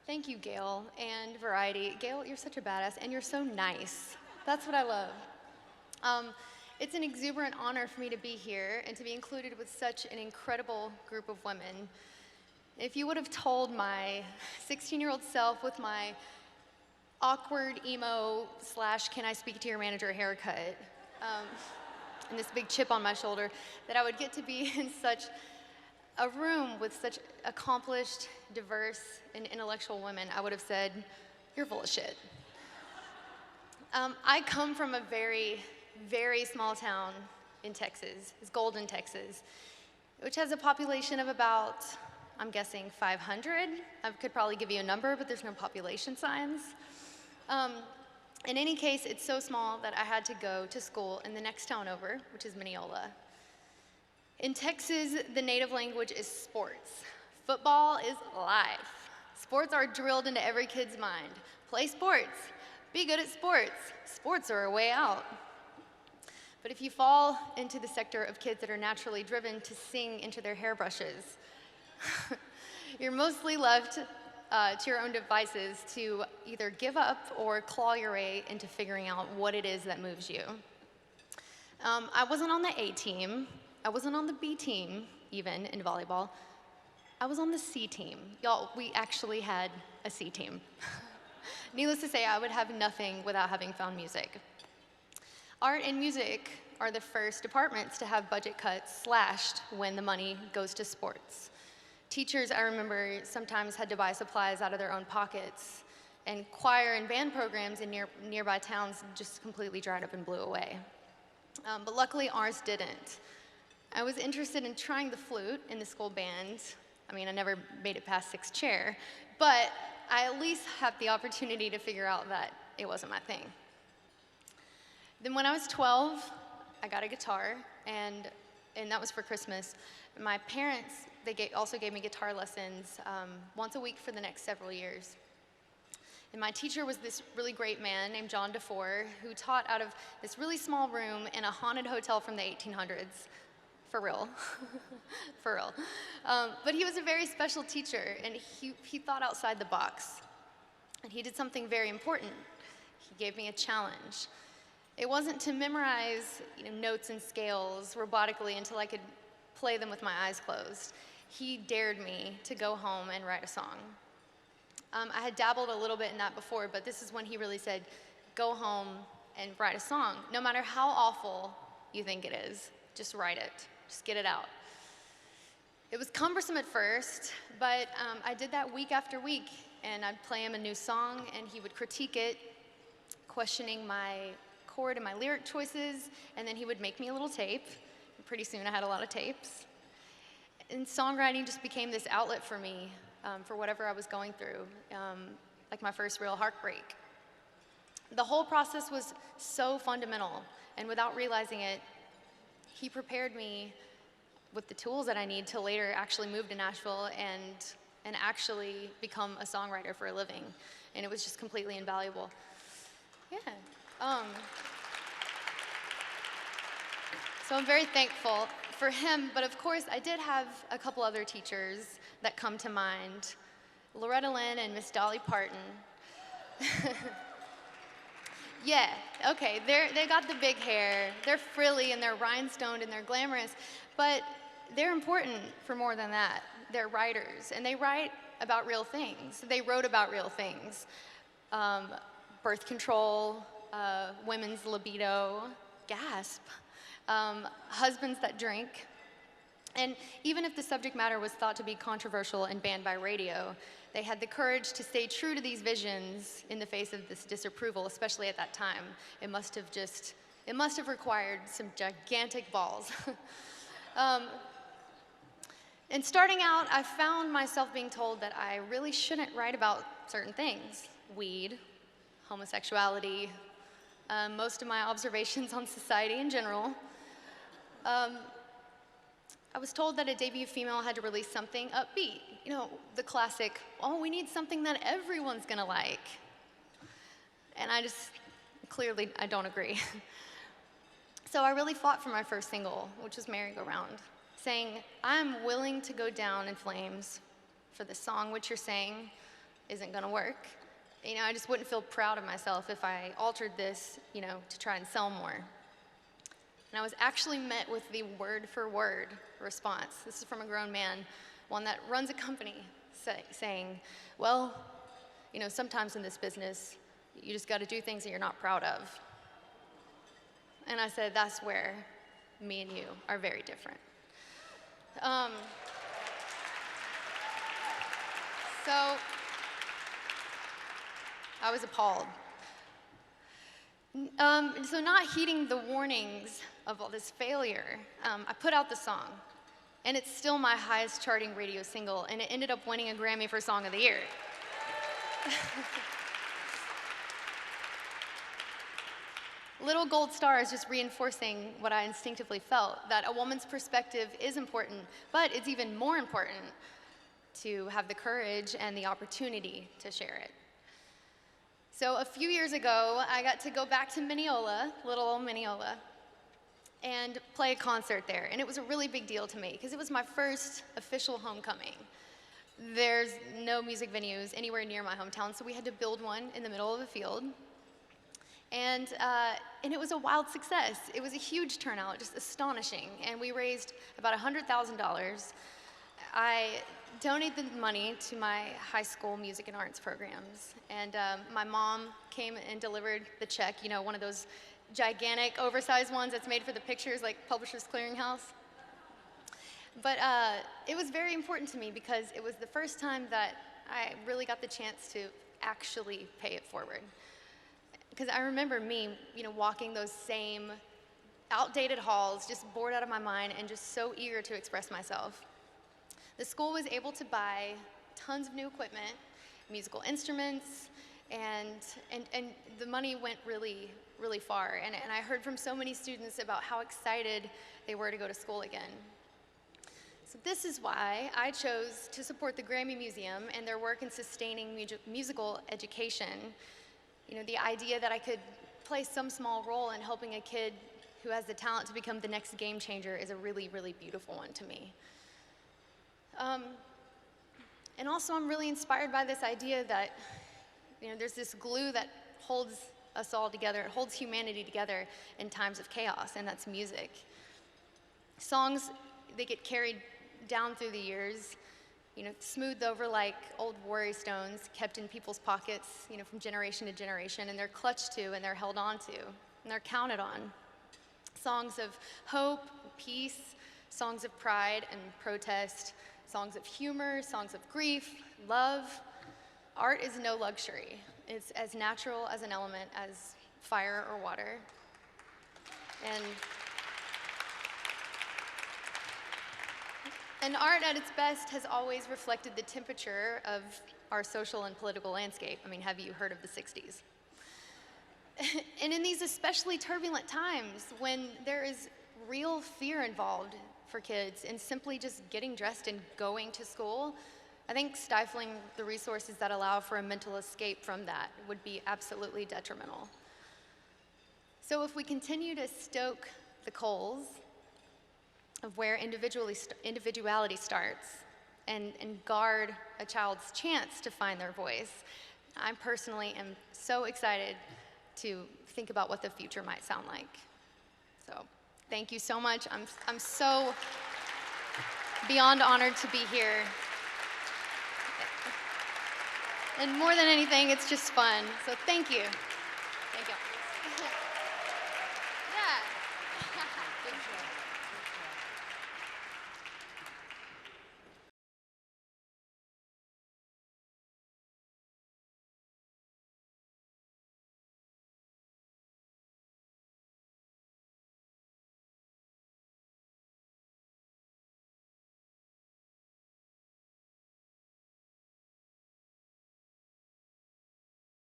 Thank you, Gail, and Variety. Gail, you're such a badass, and you're so nice. That's what I love. Um, it's an exuberant honor for me to be here and to be included with such an incredible group of women. If you would have told my 16-year-old self with my awkward emo slash can I speak to your manager haircut and this big chip on my shoulder that I would get to be in such a room with such accomplished, diverse, and intellectual women, I would have said, you're full of shit. I come from a very, very small town in Texas. It's Golden, Texas, which has a population of about, I'm guessing, 500. I could probably give you a number, but there's no population signs. In any case, it's so small that I had to go to school in the next town over, which is Mineola. In Texas, the native language is sports. Football is life. Sports are drilled into every kid's mind. Play sports. Be good at sports. Sports are a way out. But if you fall into the sector of kids that are naturally driven to sing into their hairbrushes, you're mostly left to your own devices to either give up or claw your way into figuring out what it is that moves you. I wasn't on the A team. I wasn't on the B team, even, in volleyball. I was on the C team. Y'all, we actually had a C team. Needless to say, I would have nothing without having found music. Art and music are the first departments to have budget cuts slashed when the money goes to sports. Teachers, I remember, sometimes had to buy supplies out of their own pockets, and choir and band programs in nearby towns just completely dried up and blew away. But luckily, ours didn't. I was interested in trying the flute in the school band. I mean, I never made it past sixth chair, but I at least had the opportunity to figure out that it wasn't my thing. Then when I was 12, I got a guitar, and that was for Christmas. My parents, also gave me guitar lessons once a week for the next several years. And my teacher was this really great man named John DeFore, who taught out of this really small room in a haunted hotel from the 1800s. For real, for real. But he was a very special teacher, and he thought outside the box. And he did something very important. He gave me a challenge. It wasn't to memorize notes and scales robotically until I could play them with my eyes closed. He dared me to go home and write a song. I had dabbled a little bit in that before, but this is when he really said, go home and write a song. No matter how awful you think it is, just write it. Just get it out. It was cumbersome at first, but I did that week after week, and I'd play him a new song, and he would critique it, questioning my chord and my lyric choices, and then he would make me a little tape. And pretty soon I had a lot of tapes. And songwriting just became this outlet for me, for whatever I was going through, like my first real heartbreak. The whole process was so fundamental, and without realizing it, he prepared me with the tools that I need to later actually move to Nashville and actually become a songwriter for a living. And it was just completely invaluable. Yeah. So I'm very thankful for him, but of course I did have a couple other teachers that come to mind. Loretta Lynn and Miss Dolly Parton. Yeah, okay, they got the big hair, they're frilly and they're rhinestoned and they're glamorous, but they're important for more than that. They're writers, and they write about real things. They wrote about real things. Birth control, women's libido, gasp, husbands that drink. And even if the subject matter was thought to be controversial and banned by radio, they had the courage to stay true to these visions in the face of this disapproval, especially at that time. It must have required some gigantic balls. And starting out, I found myself being told that I really shouldn't write about certain things. Weed, homosexuality, most of my observations on society in general. I was told that a debut female had to release something upbeat. You know, the classic, oh, we need something that everyone's gonna like. And clearly, I don't agree. So I really fought for my first single, which was Merry Go Round, saying, I'm willing to go down in flames for the song which you're saying, isn't gonna work. I just wouldn't feel proud of myself if I altered this, to try and sell more. And I was actually met with the word-for-word response. This is from a grown man, one that runs a company, saying, well, sometimes in this business, you just gotta do things that you're not proud of. And I said, that's where me and you are very different. So I was appalled. So not heeding the warnings of all this failure, I put out the song, and it's still my highest charting radio single, and it ended up winning a Grammy for Song of the Year. Little gold star is just reinforcing what I instinctively felt, that a woman's perspective is important, but it's even more important to have the courage and the opportunity to share it. So a few years ago, I got to go back to Mineola, little old Mineola, and play a concert there. And it was a really big deal to me because it was my first official homecoming. There's no music venues anywhere near my hometown, so we had to build one in the middle of a field. And it was a wild success. It was a huge turnout, just astonishing. And we raised about $100,000. I donated the money to my high school music and arts programs. And my mom came and delivered the check, one of those gigantic, oversized ones that's made for the pictures, like Publishers Clearinghouse. But it was very important to me because it was the first time that I really got the chance to actually pay it forward. Because I remember me, walking those same outdated halls, just bored out of my mind and just so eager to express myself. The school was able to buy tons of new equipment, musical instruments, and the money went really, really far. And I heard from so many students about how excited they were to go to school again. So this is why I chose to support the Grammy Museum and their work in sustaining musical education. The idea that I could play some small role in helping a kid who has the talent to become the next game changer is a really, really beautiful one to me. And also I'm really inspired by this idea that, there's this glue that holds us all together, it holds humanity together in times of chaos, and that's music. Songs, they get carried down through the years, smoothed over like old worry stones, kept in people's pockets, from generation to generation, and they're clutched to and they're held on to, and they're counted on. Songs of hope, peace, songs of pride and protest, songs of humor, songs of grief, love. Art is no luxury. It's as natural as an element as fire or water. And art at its best has always reflected the temperature of our social and political landscape. Have you heard of the 60s? And in these especially turbulent times, when there is real fear involved for kids in simply just getting dressed and going to school, I think stifling the resources that allow for a mental escape from that would be absolutely detrimental. So if we continue to stoke the coals of where individuality starts and guard a child's chance to find their voice, I personally am so excited to think about what the future might sound like. So thank you so much. I'm so beyond honored to be here. And more than anything, it's just fun. So thank you. Thank you.